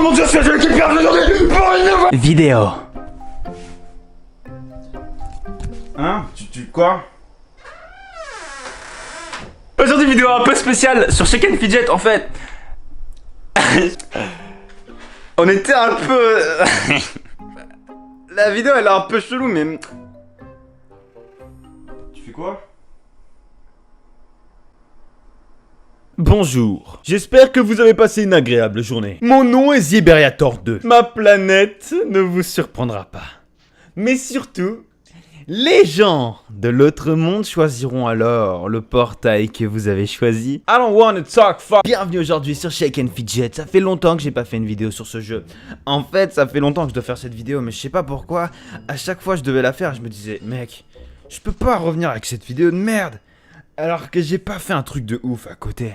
tout le monde, je suis l'équipe perdue aujourd'hui pour une nouvelle vidéo. Hein? Tu quoi? Aujourd'hui, vidéo un peu spéciale sur Shake and Fidget en fait. On était un peu... La vidéo elle est un peu chelou mais... Tu fais quoi? Bonjour, j'espère que vous avez passé une agréable journée. Mon nom est Ziberiator 2. Ma planète ne vous surprendra pas. Mais surtout, les gens de l'autre monde choisiront alors le portail que vous avez choisi. I don't wanna talk fuck. Bienvenue aujourd'hui sur Shake and Fidget. Ça fait longtemps que j'ai pas fait une vidéo sur ce jeu. En fait, ça fait longtemps que je dois faire cette vidéo, mais je sais pas pourquoi. À chaque fois je devais la faire, je me disais, mec, je peux pas revenir avec cette vidéo de merde. Alors que j'ai pas fait un truc de ouf à côté.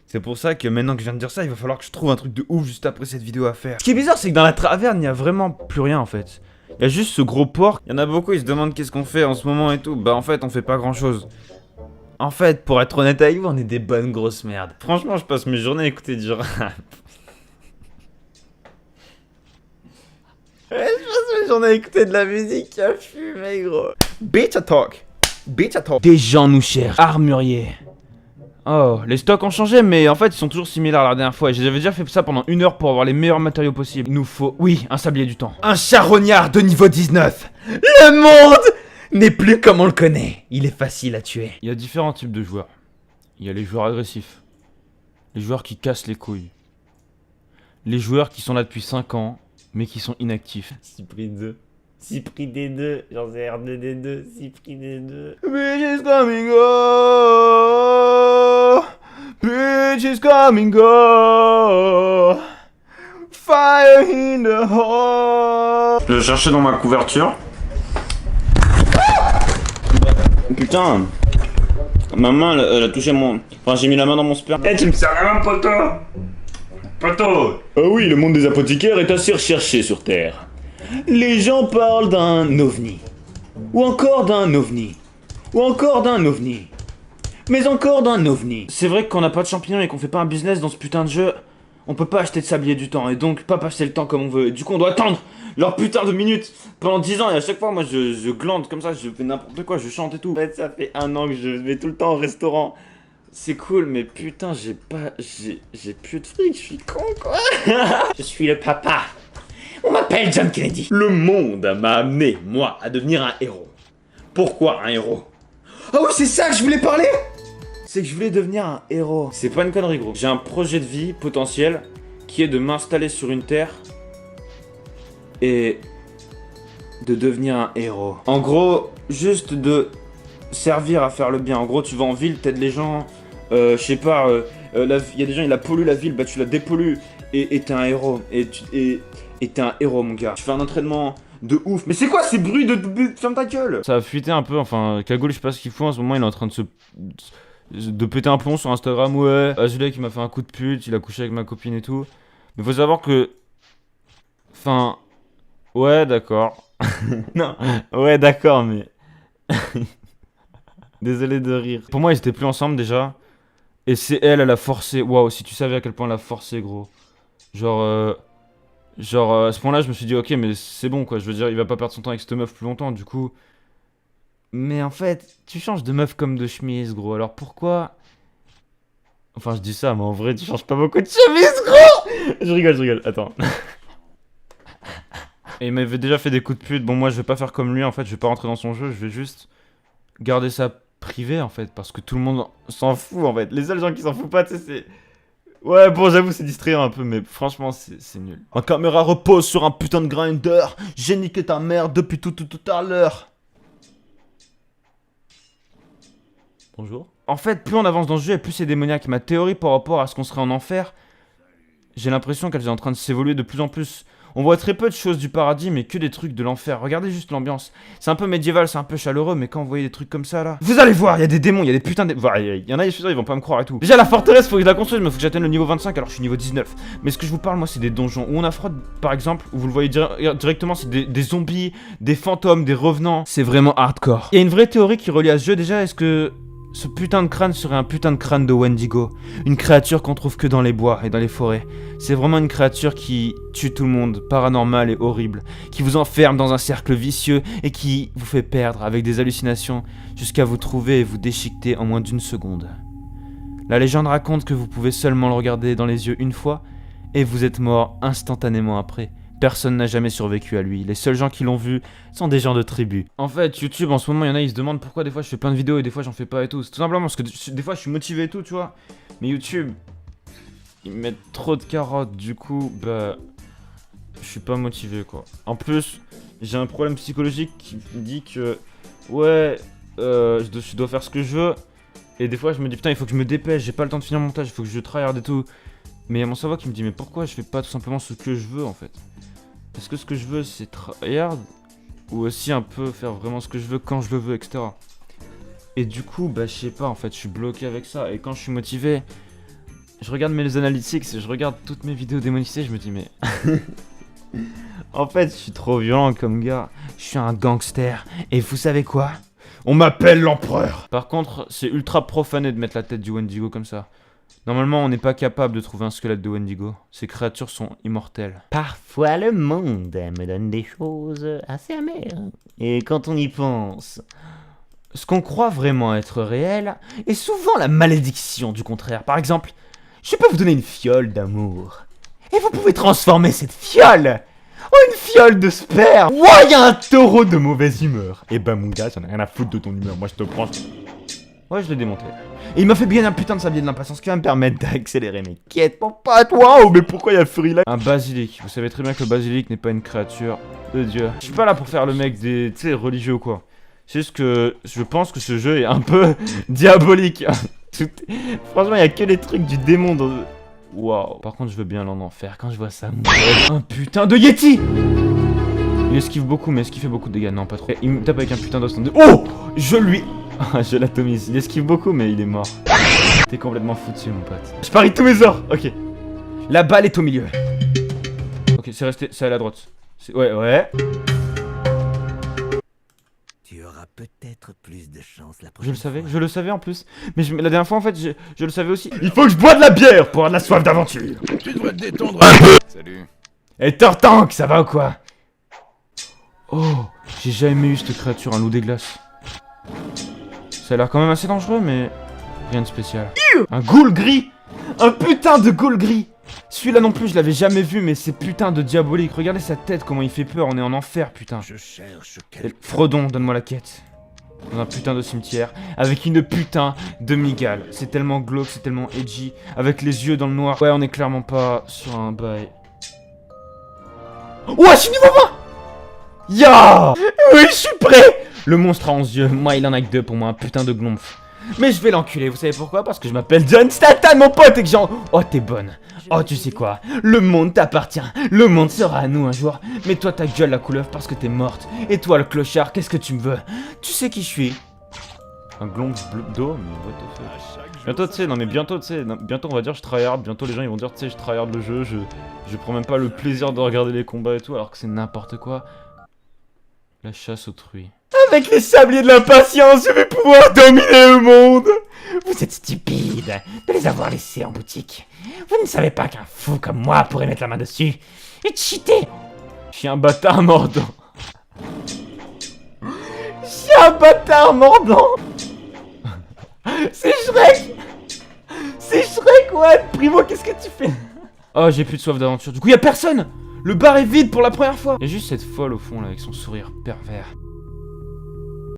C'est pour ça que maintenant que je viens de dire ça, il va falloir que je trouve un truc de ouf juste après cette vidéo à faire. Ce qui est bizarre, c'est que dans la taverne, il n'y a vraiment plus rien en fait. Il y a juste ce gros porc. Il y en a beaucoup, ils se demandent qu'est-ce qu'on fait en ce moment et tout. Bah en fait, on fait pas grand chose. En fait, pour être honnête avec vous, on est des bonnes grosses merdes. Franchement, je passe mes journées à écouter du rap. Je passe mes journées à écouter de la musique à fumer, gros. Beta talk. Beta talk. Des gens nous cherchent. Armurier. Oh, les stocks ont changé, mais en fait, ils sont toujours similaires à la dernière fois. Et j'avais déjà fait ça pendant 1 heure pour avoir les meilleurs matériaux possibles. Il nous faut, oui, un sablier du temps. Un charognard de niveau 19. Le monde n'est plus comme on le connaît. Il est facile à tuer. Il y a différents types de joueurs. Il y a les joueurs agressifs. Les joueurs qui cassent les couilles. Les joueurs qui sont là depuis 5 ans, mais qui sont inactifs. Cyprien 2. Cyprien D2, genre c'est R2D2, Cyprien D2. Bitch is coming go. Bitch is coming go. Fire in the hole. Je cherchais dans ma couverture. Putain, ma main elle a touché mon... Enfin j'ai mis la main dans mon sperme. Eh, tu me sers la main, poto! Poto! Ah oui, le monde des apothicaires est assez recherché sur Terre. Les gens parlent d'un ovni. Ou encore d'un ovni. Ou encore d'un ovni. Mais encore d'un ovni. C'est vrai que quand on n'a pas de champignons et qu'on fait pas un business dans ce putain de jeu, on peut pas acheter de sablier du temps et donc pas passer le temps comme on veut. Et du coup on doit attendre leur putain de minutes pendant 10 ans et à chaque fois moi je glande comme ça, je fais n'importe quoi, je chante et tout. En fait ça fait 1 an que je vais tout le temps au restaurant. C'est cool mais putain j'ai plus de fric, je suis con quoi. Je suis le papa. On m'appelle John Kennedy. Le monde m'a amené, moi, à devenir un héros. Pourquoi un héros? Ah oui c'est ça que je voulais parler. C'est que je voulais devenir un héros. C'est pas une connerie gros. J'ai un projet de vie potentiel qui est de m'installer sur une terre et de devenir un héros. En gros, juste de servir à faire le bien. En gros, tu vas en ville, t'aides les gens, je sais pas, il y a des gens, ils la polluent la ville, bah tu la dépollues et t'es un héros. Et t'es un héros mon gars. Tu fais un entraînement de ouf. Mais c'est quoi ces bruits de... Ferme ta gueule. Ça a fuité un peu, enfin, Cagoule, je sais pas ce qu'il fout en ce moment, il est en train de péter un plomb sur Instagram, ouais. Azulay qui m'a fait un coup de pute, il a couché avec ma copine et tout. Mais faut savoir que... Enfin... Ouais, d'accord. Non, ouais, d'accord, mais... Désolé de rire. Pour moi, ils étaient plus ensemble déjà. Et c'est elle a forcé. Waouh, si tu savais à quel point elle a forcé, gros. Genre, à ce point-là, je me suis dit, ok, mais c'est bon, quoi. Je veux dire, il va pas perdre son temps avec cette meuf plus longtemps, du coup. Mais en fait, tu changes de meuf comme de chemise, gros. Alors pourquoi... Enfin, je dis ça, mais en vrai, tu changes pas beaucoup de chemise, gros. Je rigole, attends. Et il m'avait déjà fait des coups de pute. Bon, moi, je vais pas faire comme lui, en fait. Je vais pas rentrer dans son jeu. Je vais juste garder ça privé, en fait. Parce que tout le monde s'en fout, en fait. Les seuls gens qui s'en foutent pas, tu sais, c'est... Ouais, bon, j'avoue, c'est distrayant un peu, mais franchement, c'est nul. Ma caméra repose sur un putain de grinder. J'ai niqué ta mère depuis tout à l'heure. Bonjour. En fait, plus on avance dans le jeu et plus c'est démoniaque. Ma théorie par rapport à ce qu'on serait en enfer, j'ai l'impression qu'elle est en train de s'évoluer de plus en plus. On voit très peu de choses du paradis, mais que des trucs de l'enfer. Regardez juste l'ambiance. C'est un peu médiéval, c'est un peu chaleureux, mais quand vous voyez des trucs comme ça, là... Vous allez voir, il y a des démons, il y a des putains de... Il y en a, je suis sûr, ils vont pas me croire et tout. Déjà, la forteresse, faut que je la construise, mais faut que j'atteigne le niveau 25, alors je suis niveau 19. Mais ce que je vous parle, moi, c'est des donjons où on affronte, par exemple, où vous le voyez directement, c'est des zombies, des fantômes, des revenants. C'est vraiment hardcore. Il y a une vraie théorie qui relie à ce jeu, déjà, est-ce que... Ce putain de crâne serait un putain de crâne de Wendigo. Une créature qu'on trouve que dans les bois et dans les forêts. C'est vraiment une créature qui tue tout le monde, paranormale et horrible. Qui vous enferme dans un cercle vicieux et qui vous fait perdre avec des hallucinations jusqu'à vous trouver et vous déchiqueter en moins d'1 seconde. La légende raconte que vous pouvez seulement le regarder dans les yeux une fois et vous êtes mort instantanément après. Personne n'a jamais survécu à lui. Les seuls gens qui l'ont vu sont des gens de tribu. En fait, YouTube, en ce moment, il y en a, ils se demandent pourquoi des fois je fais plein de vidéos et des fois j'en fais pas et tout. C'est tout simplement parce que des fois je suis motivé et tout, tu vois. Mais YouTube, ils mettent trop de carottes, du coup, bah... je suis pas motivé, quoi. En plus, j'ai un problème psychologique qui me dit que... Ouais, je dois faire ce que je veux. Et des fois, je me dis, putain, il faut que je me dépêche, j'ai pas le temps de finir mon montage, il faut que je tryhard et tout. Mais il y a mon cerveau qui me dit, mais pourquoi je fais pas tout simplement ce que je veux, en fait? Est-ce que ce que je veux c'est tryhard ou aussi un peu faire vraiment ce que je veux quand je le veux, etc. Et du coup, bah je sais pas en fait, je suis bloqué avec ça. Et quand je suis motivé, je regarde mes analytics et je regarde toutes mes vidéos démonétisées, je me dis mais... en fait, je suis trop violent comme gars. Je suis un gangster. Et vous savez quoi? On m'appelle l'empereur. Par contre, c'est ultra profané de mettre la tête du Wendigo comme ça. Normalement, on n'est pas capable de trouver un squelette de Wendigo. Ces créatures sont immortelles. Parfois, le monde me donne des choses assez amères. Et quand on y pense, Ce qu'on croit vraiment être réel est souvent la malédiction du contraire. Par exemple, je peux vous donner une fiole d'amour. Et vous pouvez transformer cette fiole en une fiole de sperme. Ouah, il y a un taureau de mauvaise humeur. Et ben mon gars, j'en ai rien à foutre de ton humeur. Moi, je te prends... Ouais, je l'ai démonté. Et il m'a fait bien un putain de sablier de l'impatience qui va me permettre d'accélérer mes quêtes. Mon pote, waouh, mais pourquoi il y a Fury là? Un basilic. Vous savez très bien que le basilic n'est pas une créature de Dieu. Je suis pas là pour faire le mec des, tu sais, religieux ou quoi. C'est juste que je pense que ce jeu est un peu diabolique. Franchement, il y a que les trucs du démon dans... Waouh. Par contre, je veux bien aller en enfer quand je vois ça. Un putain de Yeti. Il esquive beaucoup, mais est-ce qu'il fait beaucoup de dégâts? Non, pas trop. Il me tape avec un putain d'os. Oh, je lui... je l'atomise. Il esquive beaucoup, mais il est mort. T'es complètement foutu, mon pote. Je parie tous mes ors. Ok. La balle est au milieu. Ok, c'est resté... C'est à la droite. Ouais. tu auras peut-être plus de chance la prochaine fois. Je le savais en plus. Mais la dernière fois, en fait, je le savais aussi. Il faut que je boive de la bière pour avoir de la soif d'aventure. Tu devrais te détendre un peu. Salut. Et Tortank, ça va ou quoi? Oh, j'ai jamais eu cette créature, un loup des glaces. Ça a l'air quand même assez dangereux, mais rien de spécial. Un ghoul gris. Un putain de ghoul gris. Celui-là non plus, je l'avais jamais vu, mais c'est putain de diabolique. Regardez sa tête, comment il fait peur. On est en enfer, putain. Je cherche Et Frodon, donne-moi la quête. Dans un putain de cimetière, avec une putain de migale. C'est tellement glauque, c'est tellement edgy. Avec les yeux dans le noir. Ouais, on est clairement pas sur un bail. Ouais, je suis niveau 20. Ya. Oui, je suis prêt. Le monstre a 11 yeux. Moi, il en a que 2 pour moi, un putain de glomf. Mais je vais l'enculer, vous savez pourquoi? Parce que je m'appelle John Statham, mon pote, et que genre... Oh, t'es bonne. Oh, tu sais quoi? Le monde t'appartient. Le monde sera à nous un jour. Mais toi, ta gueule, la couleuvre, parce que t'es morte. Et toi, le clochard, qu'est-ce que tu me veux? Tu sais qui je suis? Un glomf bleu d'eau, mais what the fuck? Bientôt, tu sais, non mais bientôt, tu sais, bientôt on va dire je tryhard. Bientôt les gens ils vont dire, tu sais, je tryhard le jeu. Je prends même pas le plaisir de regarder les combats et tout, alors que c'est n'importe quoi. La chasse autrui. Avec les sabliers de l'impatience, je vais pouvoir dominer le monde. Vous êtes stupide de les avoir laissés en boutique. Vous ne savez pas qu'un fou comme moi pourrait mettre la main dessus et cheater. Chien bâtard mordant. Chien bâtard mordant. C'est Shrek. C'est Shrek, ouais. Primo, qu'est-ce que tu fais? Oh, j'ai plus de soif d'aventure. Du coup, y a personne. Le bar est vide pour la première fois. Il y a juste cette folle au fond là avec son sourire pervers.